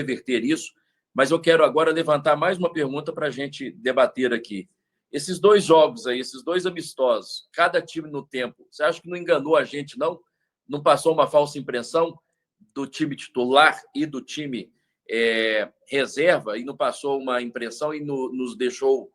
reverter isso, mas eu quero agora levantar mais uma pergunta para a gente debater aqui. Esses 2 jogos aí, esses 2 amistosos, cada time no tempo, você acha que não enganou a gente, não? Não passou uma falsa impressão do time titular e do time reserva, e não passou uma impressão e nos deixou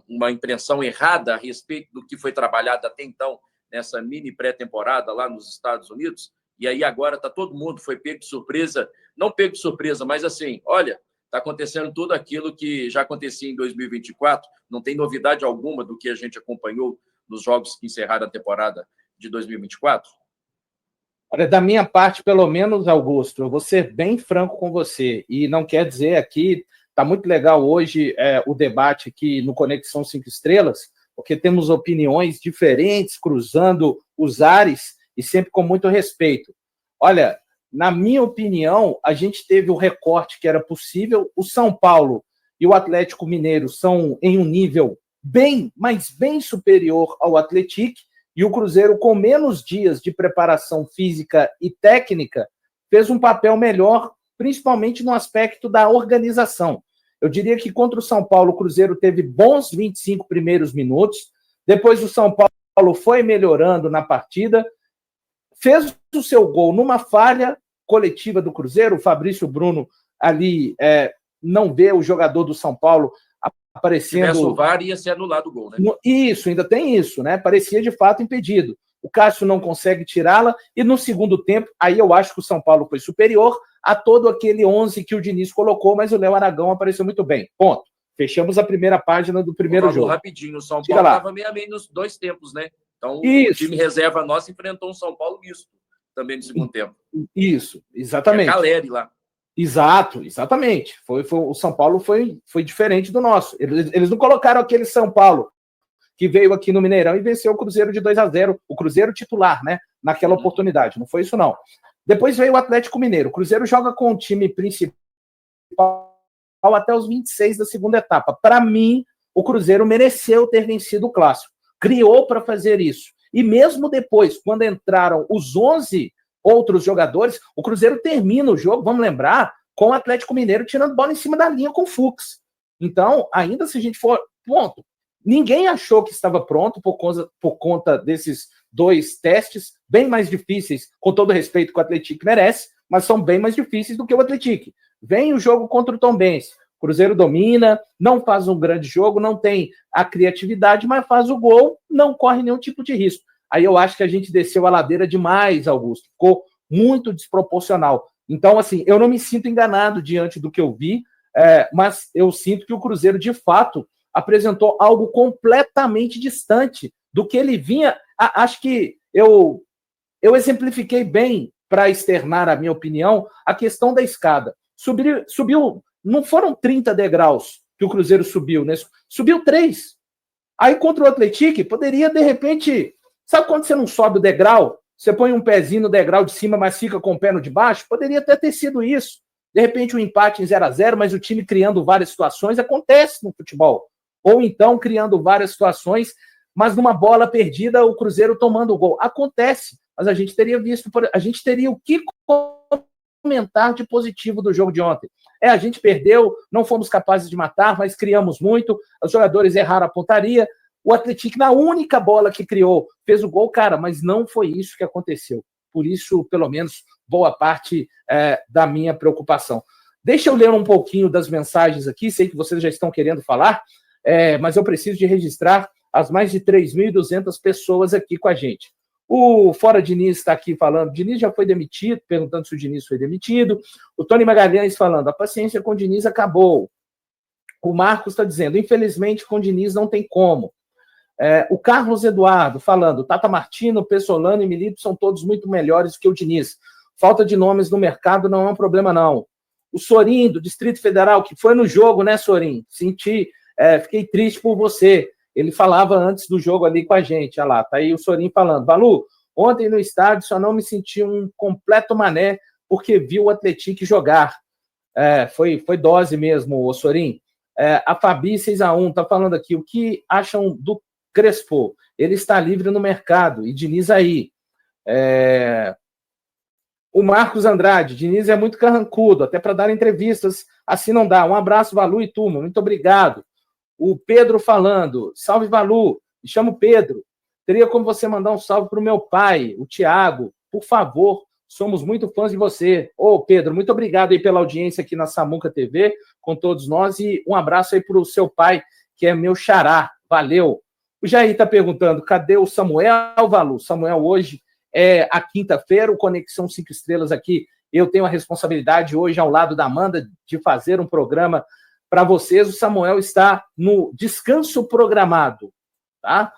uma impressão errada a respeito do que foi trabalhado até então nessa mini pré-temporada lá nos Estados Unidos? E aí agora todo mundo foi pego de surpresa, não pego de surpresa, mas assim, olha, está acontecendo tudo aquilo que já acontecia em 2024, não tem novidade alguma do que a gente acompanhou nos jogos que encerraram a temporada de 2024? Olha, da minha parte, pelo menos, Augusto, eu vou ser bem franco com você, e não quer dizer aqui, está muito legal hoje o debate aqui no Conexão 5 Estrelas, porque temos opiniões diferentes, cruzando os ares, e sempre com muito respeito. Olha, na minha opinião, a gente teve o recorte que era possível, o São Paulo e o Atlético Mineiro são em um nível bem, mas bem superior ao Atlético, e o Cruzeiro, com menos dias de preparação física e técnica, fez um papel melhor, principalmente no aspecto da organização. Eu diria que contra o São Paulo, o Cruzeiro teve bons 25 primeiros minutos, depois o São Paulo foi melhorando na partida, fez o seu gol numa falha coletiva do Cruzeiro, o Fabrício Bruno ali não vê o jogador do São Paulo aparecendo... Se tivesse o VAR, ia ser anulado o gol, né? Isso, ainda tem isso, né? Parecia de fato impedido. O Cássio não consegue tirá-la, e no segundo tempo, aí eu acho que o São Paulo foi superior a todo aquele 11 que o Diniz colocou, mas o Léo Aragão apareceu muito bem. Ponto. Fechamos a primeira página do primeiro jogo. Rapidinho, o São Paulo estava meio a meio nos 2 tempos, né? Então, o time reserva nosso enfrentou um São Paulo misto também no segundo tempo. Isso, exatamente. É Caleri lá. Exato, exatamente. O São Paulo foi diferente do nosso. Eles não colocaram aquele São Paulo que veio aqui no Mineirão e venceu o Cruzeiro de 2-0, o Cruzeiro titular, né? Naquela oportunidade. Não foi isso, não. Depois veio o Atlético Mineiro. O Cruzeiro joga com o time principal até os 26 da segunda etapa. Para mim, o Cruzeiro mereceu ter vencido o Clássico. Criou para fazer isso. E mesmo depois, quando entraram os 11 outros jogadores, o Cruzeiro termina o jogo, vamos lembrar, com o Atlético Mineiro tirando bola em cima da linha com o Fux. Então, ainda se a gente for... Ponto. Ninguém achou que estava pronto por conta desses 2 testes, bem mais difíceis, com todo o respeito que o Atlético merece, mas são bem mais difíceis do que o Atlético. Vem o jogo contra o Tombense. O Cruzeiro domina, não faz um grande jogo, não tem a criatividade, mas faz o gol, não corre nenhum tipo de risco. Aí eu acho que a gente desceu a ladeira demais, Augusto. Ficou muito desproporcional. Então, assim, eu não me sinto enganado diante do que eu vi, mas eu sinto que o Cruzeiro, de fato, apresentou algo completamente distante do que ele vinha. Acho que eu exemplifiquei bem, para externar a minha opinião, a questão da escada. Subiu, não foram 30 degraus que o Cruzeiro subiu, né? Subiu 3. Aí contra o Atlético, poderia, de repente... Sabe quando você não sobe o degrau? Você põe um pezinho no degrau de cima, mas fica com o pé no de baixo? Poderia até ter sido isso. De repente, um empate em 0-0, mas o time criando várias situações, acontece no futebol. Ou então, criando várias situações, mas numa bola perdida, o Cruzeiro tomando o gol. Acontece, mas a gente teria o que comentar de positivo do jogo de ontem. A gente perdeu, não fomos capazes de matar, mas criamos muito, os jogadores erraram a pontaria. O Atlético, na única bola que criou, fez o gol, cara, mas não foi isso que aconteceu. Por isso, pelo menos, boa parte da minha preocupação. Deixa eu ler um pouquinho das mensagens aqui, sei que vocês já estão querendo falar, mas eu preciso de registrar as mais de 3.200 pessoas aqui com a gente. O Fora Diniz está aqui falando, Diniz já foi demitido, perguntando se o Diniz foi demitido. O Tony Magalhães falando, a paciência com o Diniz acabou. O Marcos está dizendo, infelizmente com o Diniz não tem como. O Carlos Eduardo falando, Tata Martino, Pessolano e Milito são todos muito melhores que o Diniz. Falta de nomes no mercado não é um problema, não. O Sorin, do Distrito Federal, que foi no jogo, né, Sorin? Fiquei triste por você. Ele falava antes do jogo ali com a gente. Olha lá, tá aí o Sorin falando. Valu, ontem no estádio só não me senti um completo mané porque vi o Atlético jogar. Foi dose mesmo, o Sorin. A Fabi 6-1 tá falando aqui. O que acham do Crespo? Ele está livre no mercado. E Diniz aí. O Marcos Andrade, Diniz é muito carrancudo, até para dar entrevistas, assim não dá. Um abraço, Valu e turma, muito obrigado. O Pedro falando, salve Valu, me chamo Pedro. Teria como você mandar um salve para o meu pai, o Tiago, por favor, somos muito fãs de você. Ô, Pedro, muito obrigado aí pela audiência aqui na Samuca TV, com todos nós, e um abraço aí para o seu pai, que é meu xará, valeu. O Jair está perguntando, cadê o Samuel, Valu? Samuel, hoje é a quinta-feira, o Conexão 5 Estrelas aqui, eu tenho a responsabilidade hoje, ao lado da Amanda, de fazer um programa para vocês. O Samuel está no descanso programado, tá?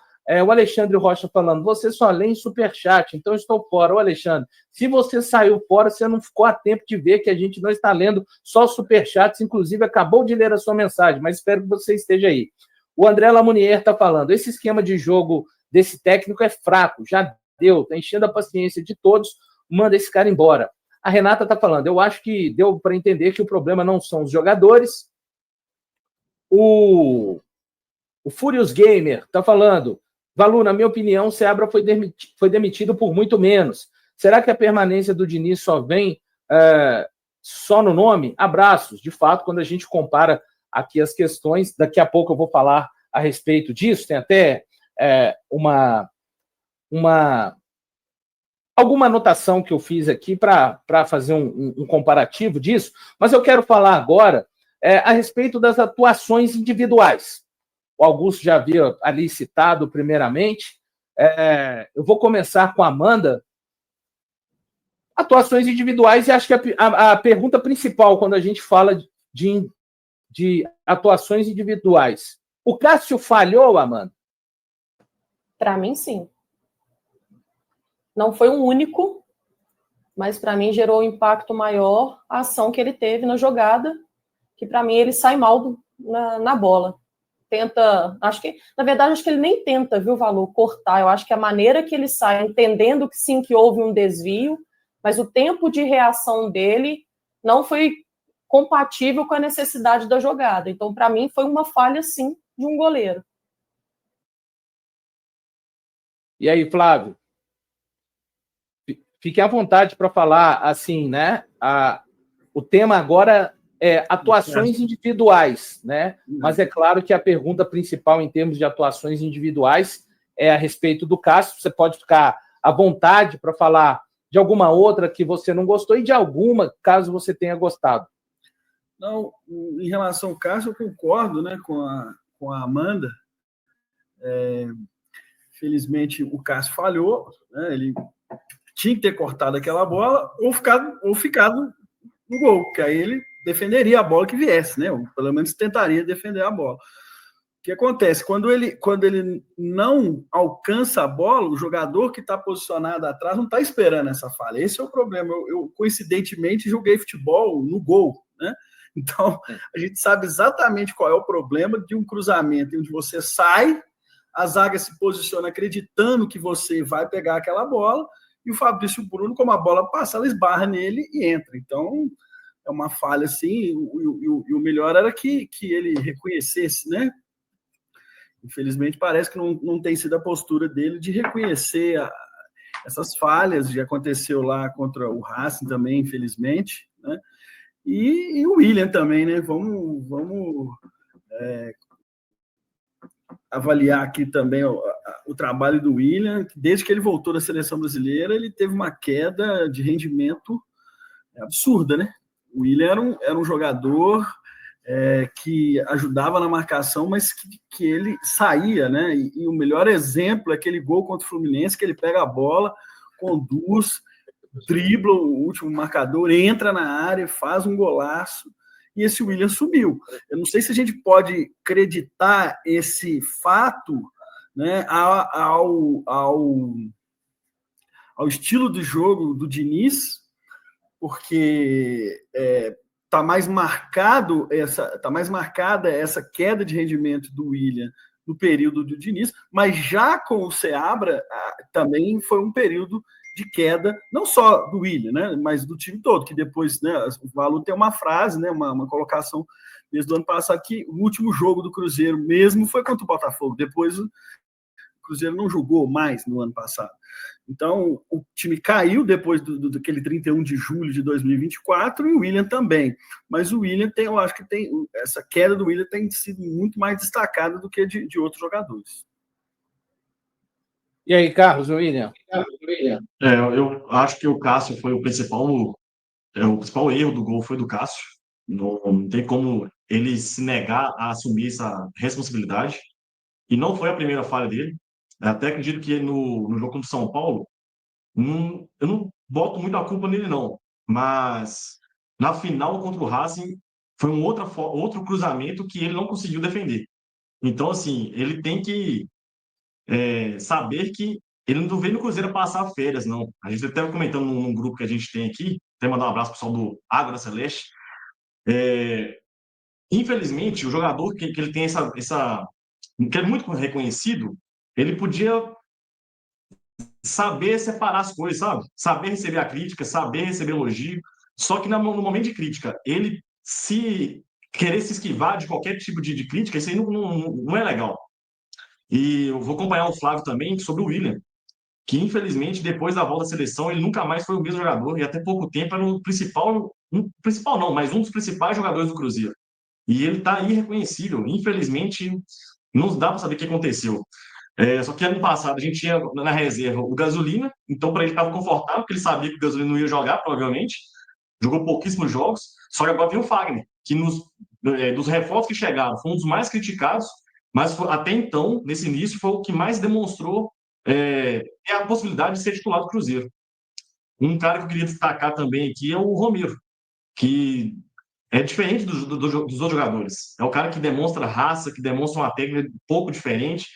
O Alexandre Rocha falando, você só lê em superchat, então estou fora. Ô, Alexandre, se você saiu fora, você não ficou a tempo de ver que a gente não está lendo só superchats, inclusive acabou de ler a sua mensagem, mas espero que você esteja aí. O André Lamounier está falando, esse esquema de jogo desse técnico é fraco, já deu, está enchendo a paciência de todos, manda esse cara embora. A Renata está falando, eu acho que deu para entender que o problema não são os jogadores. O Furious Gamer está falando, Valu, na minha opinião, o Seabra foi demitido por muito menos. Será que a permanência do Diniz só vem só no nome? Abraços. De fato, quando a gente compara aqui as questões, daqui a pouco eu vou falar a respeito disso, tem até alguma anotação que eu fiz aqui para fazer um comparativo disso, mas eu quero falar agora a respeito das atuações individuais. O Augusto já havia ali citado primeiramente. Eu vou começar com a Amanda. Atuações individuais, e acho que a pergunta principal quando a gente fala de atuações individuais. O Cássio falhou, Amanda? Para mim, sim. Não foi um único, mas para mim gerou um impacto maior a ação que ele teve na jogada, que para mim ele sai mal na bola. Acho que ele nem tenta, viu, Valu, cortar. Eu acho que a maneira que ele sai, entendendo que sim, que houve um desvio, mas o tempo de reação dele não foi compatível com a necessidade da jogada. Então, para mim, foi uma falha, sim, de um goleiro. E aí, Flávio? Fique à vontade para falar, assim, né? O tema agora é atuações individuais, né? Mas é claro que a pergunta principal em termos de atuações individuais é a respeito do Cássio. Você pode ficar à vontade para falar de alguma outra que você não gostou e de alguma, caso você tenha gostado. Não, em relação ao Cássio, eu concordo, né, com a Amanda. Felizmente, o Cássio falhou, né? Ele tinha que ter cortado aquela bola ou ficado no gol, que aí ele defenderia a bola que viesse, né? Ou pelo menos tentaria defender a bola. O que acontece? Quando ele não alcança a bola, o jogador que está posicionado atrás não está esperando essa falha. Esse é o problema. Eu coincidentemente, joguei futebol no gol, né? Então, a gente sabe exatamente qual é o problema de um cruzamento onde você sai, a zaga se posiciona acreditando que você vai pegar aquela bola, e o Fabrício Bruno, como a bola passa, ela esbarra nele e entra. Então, é uma falha, assim, e o melhor era que ele reconhecesse, né? Infelizmente, parece que não tem sido a postura dele de reconhecer essas falhas, já aconteceu lá contra o Racing também, infelizmente, né? E o William também, né? Vamos avaliar aqui também o trabalho do William. Desde que ele voltou da seleção brasileira, ele teve uma queda de rendimento absurda, né? O William era um jogador que ajudava na marcação, mas que ele saía, né? E o melhor exemplo é aquele gol contra o Fluminense, que ele pega a bola, conduz, dribla o último marcador, entra na área, faz um golaço, e esse William sumiu. Eu não sei se a gente pode acreditar esse fato, né, ao estilo de jogo do Diniz, porque está mais marcada essa queda de rendimento do William no período do Diniz, mas já com o Seabra também foi um período de queda, não só do William, né, mas do time todo, que depois, né, o Valu tem uma frase, né, uma colocação desde o ano passado, que o último jogo do Cruzeiro mesmo foi contra o Botafogo, depois o Cruzeiro não jogou mais no ano passado. Então, o time caiu depois daquele 31 de julho de 2024 e o William também. Mas o William eu acho que essa queda do William tem sido muito mais destacada do que de outros jogadores. E aí, Carlos, o William? Eu acho que o Cássio foi o principal erro do gol foi do Cássio. Não tem como ele se negar a assumir essa responsabilidade. E não foi a primeira falha dele. Eu até acredito que no jogo contra o São Paulo, eu não boto muito a culpa nele, não. Mas na final contra o Racing, foi outro cruzamento que ele não conseguiu defender. Então, assim, ele tem que saber que ele não vem no Cruzeiro passar férias, não. A gente estava comentando num grupo que a gente tem aqui, até mandar um abraço para o pessoal do Água Celeste. Infelizmente, o jogador que ele tem que é muito reconhecido, ele podia saber separar as coisas, sabe? Saber receber a crítica, saber receber elogio. Só que no momento de crítica, ele se querer se esquivar de qualquer tipo de crítica, isso aí não é legal. E eu vou acompanhar o Flávio também sobre o William, que infelizmente depois da volta da seleção ele nunca mais foi o mesmo jogador e até pouco tempo era o principal não, mas um dos principais jogadores do Cruzeiro. E ele está irreconhecível. Infelizmente, não dá para saber o que aconteceu. Só que ano passado a gente tinha na reserva o Gasolina, então para ele estava confortável, porque ele sabia que o Gasolina não ia jogar, provavelmente. Jogou pouquíssimos jogos. Só que agora vem o Fagner, que dos reforços que chegaram foi um dos mais criticados, mas até então, nesse início, foi o que mais demonstrou a possibilidade de ser titular do Cruzeiro. Um cara que eu queria destacar também aqui é o Romero, que é diferente dos outros jogadores. É o cara que demonstra raça, que demonstra uma técnica um pouco diferente.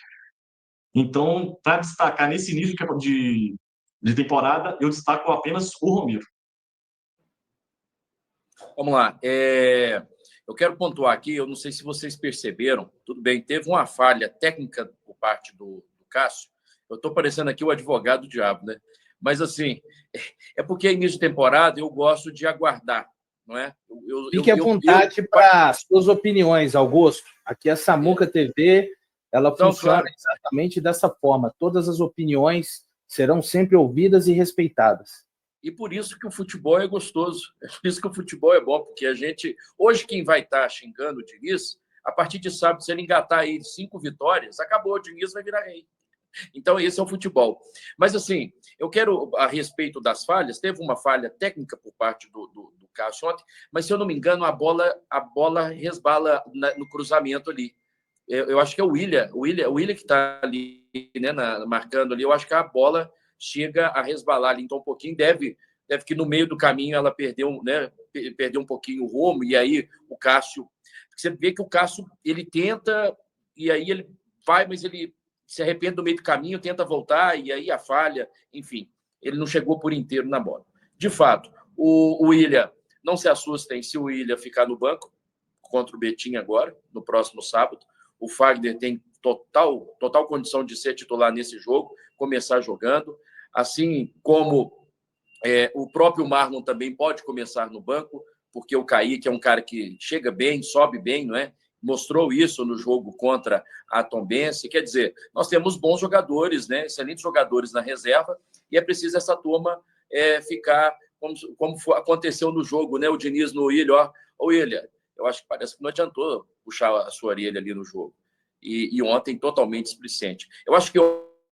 Então, para destacar nesse início de temporada, eu destaco apenas o Romero. Vamos lá. Eu quero pontuar aqui, eu não sei se vocês perceberam, tudo bem, teve uma falha técnica por parte do Cássio. Eu estou parecendo aqui o advogado do diabo, né? Mas, assim, é porque início de temporada eu gosto de aguardar, não é? Fique à vontade para suas opiniões, Augusto. Aqui a Samuca TV, ela funciona exatamente dessa forma. Todas as opiniões serão sempre ouvidas e respeitadas. E por isso que o futebol é gostoso. É por isso que o futebol é bom, porque a gente... Hoje, quem vai estar xingando o Diniz, a partir de sábado, se ele engatar aí 5 vitórias, acabou, o Diniz vai virar rei. Então, esse é o futebol. Mas, assim, eu quero, a respeito das falhas, teve uma falha técnica por parte do Cássio ontem, mas, se eu não me engano, a bola resbala no cruzamento ali. Eu acho que é o William que está ali, né, marcando ali. Eu acho que a bola chega a resbalar ali, então um pouquinho deve que no meio do caminho ela perdeu, né, perdeu um pouquinho o rumo, e aí o Cássio... Você vê que o Cássio, ele tenta, e aí ele vai, mas ele se arrepende do meio do caminho, tenta voltar, e aí a falha, enfim, ele não chegou por inteiro na bola. De fato, o William, não se assustem se o William ficar no banco contra o Betim agora, no próximo sábado. O Fagner tem total condição de ser titular nesse jogo, começar jogando, assim como o próprio Marlon também pode começar no banco, porque o Kaique é um cara que chega bem, sobe bem, não é? Mostrou isso no jogo contra a Tombense. Quer dizer, nós temos bons jogadores, né? Excelentes jogadores na reserva, e é preciso essa turma ficar como aconteceu no jogo, né? O Diniz no Willian, William, eu acho que parece que não adiantou puxar a sua orelha ali no jogo. E ontem totalmente displicente. Eu acho que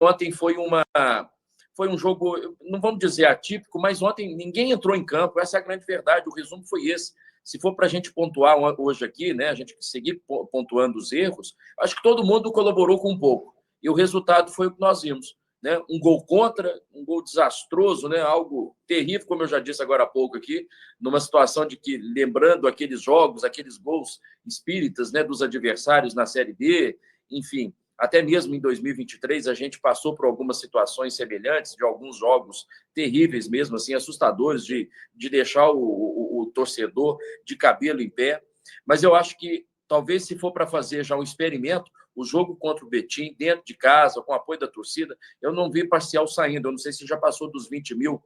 ontem foi um jogo, não vamos dizer atípico, mas ontem ninguém entrou em campo, essa é a grande verdade, o resumo foi esse. Se for para a gente pontuar hoje aqui, né, a gente seguir pontuando os erros, acho que todo mundo colaborou com um pouco. E o resultado foi o que nós vimos. Né? Um gol contra, um gol desastroso, né? Algo terrível, como eu já disse agora há pouco aqui, numa situação de que, lembrando aqueles jogos, aqueles gols espíritas, né, dos adversários na Série B, enfim, até mesmo em 2023 a gente passou por algumas situações semelhantes, de alguns jogos terríveis mesmo, assim, assustadores, de deixar o torcedor de cabelo em pé. Mas eu acho que, talvez, se for para fazer já um experimento, o jogo contra o Betim, dentro de casa, com o apoio da torcida, eu não vi parcial saindo. Eu não sei se já passou dos 20 mil.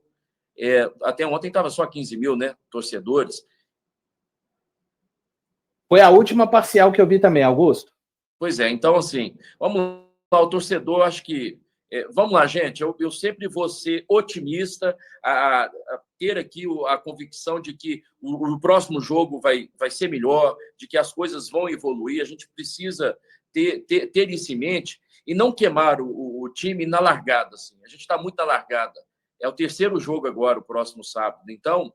Até ontem estava só 15 mil, né, torcedores. Foi a última parcial que eu vi também, Augusto. Pois é, então, assim, vamos o torcedor, acho que... vamos lá, gente, eu sempre vou ser otimista, a ter aqui a convicção de que o próximo jogo vai ser melhor, de que as coisas vão evoluir. A gente precisa ter isso em mente e não queimar o time na largada. Assim. A gente está muito na largada. É o terceiro jogo agora, o próximo sábado. Então,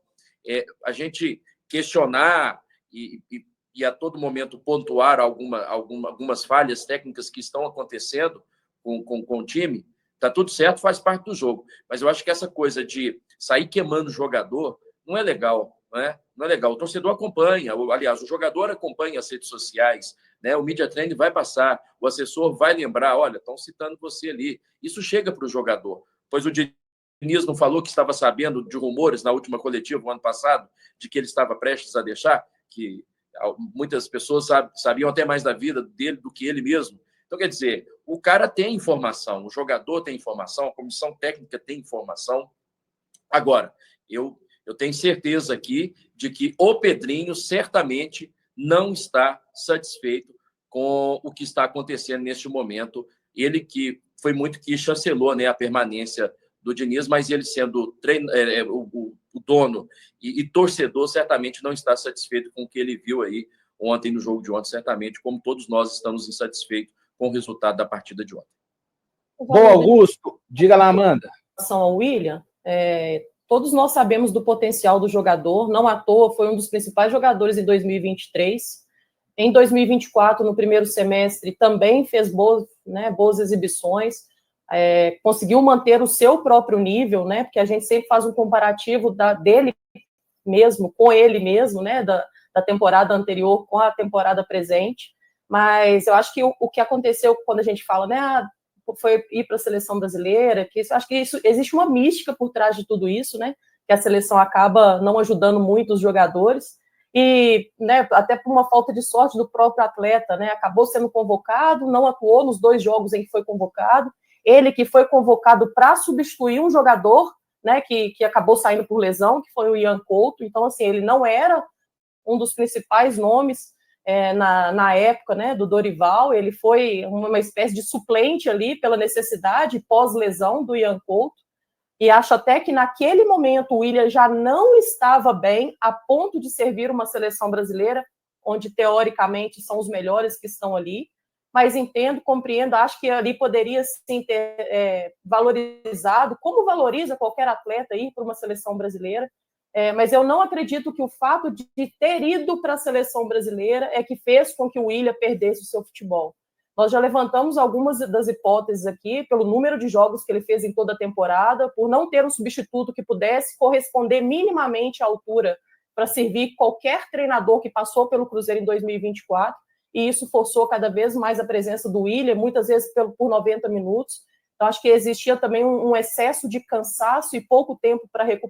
a gente questionar e a todo momento pontuar algumas falhas técnicas que estão acontecendo com o time, tá tudo certo, faz parte do jogo. Mas eu acho que essa coisa de sair queimando o jogador não é legal, né? Não é legal. O torcedor acompanha, aliás, o jogador acompanha as redes sociais, né? O media training vai passar, o assessor vai lembrar, olha, estão citando você ali. Isso chega para o jogador. Pois o Diniz não falou que estava sabendo de rumores na última coletiva, no ano passado, de que ele estava prestes a deixar, que muitas pessoas sabiam até mais da vida dele do que ele mesmo. Então, quer dizer, o cara tem informação, o jogador tem informação, a comissão técnica tem informação. Agora, eu tenho certeza aqui de que o Pedrinho certamente não está satisfeito com o que está acontecendo neste momento. Ele que foi muito que chancelou, né, a permanência do Diniz, mas ele sendo o dono e torcedor, certamente não está satisfeito com o que ele viu aí ontem, no jogo de ontem, certamente, como todos nós estamos insatisfeitos com o resultado da partida de ontem. Bom, Augusto, diga lá, Amanda. Em relação ao William, todos nós sabemos do potencial do jogador, não à toa foi um dos principais jogadores em 2023. Em 2024, no primeiro semestre, também fez boas exibições, conseguiu manter o seu próprio nível, né? Porque a gente sempre faz um comparativo dele mesmo, com ele mesmo, né? Da temporada anterior com a temporada presente. Mas eu acho que o que aconteceu quando a gente fala, né, foi ir para a seleção brasileira, acho que existe uma mística por trás de tudo isso, né, que a seleção acaba não ajudando muito os jogadores, e, né, até por uma falta de sorte do próprio atleta, né, acabou sendo convocado, não atuou nos 2 jogos em que foi convocado, ele que foi convocado para substituir um jogador, né, que acabou saindo por lesão, que foi o Ian Couto. Então, assim, ele não era um dos principais nomes na época, né, do Dorival. Ele foi uma espécie de suplente ali pela necessidade pós-lesão do Ian Couto, e acho até que naquele momento o William já não estava bem a ponto de servir uma seleção brasileira, onde teoricamente são os melhores que estão ali, mas entendo, compreendo, acho que ali poderia sim ter valorizado, como valoriza qualquer atleta ir para uma seleção brasileira. Mas eu não acredito que o fato de ter ido para a seleção brasileira é que fez com que o William perdesse o seu futebol. Nós já levantamos algumas das hipóteses aqui, pelo número de jogos que ele fez em toda a temporada, por não ter um substituto que pudesse corresponder minimamente à altura para servir qualquer treinador que passou pelo Cruzeiro em 2024, e isso forçou cada vez mais a presença do William, muitas vezes por 90 minutos. Então, acho que existia também um excesso de cansaço e pouco tempo para recuperar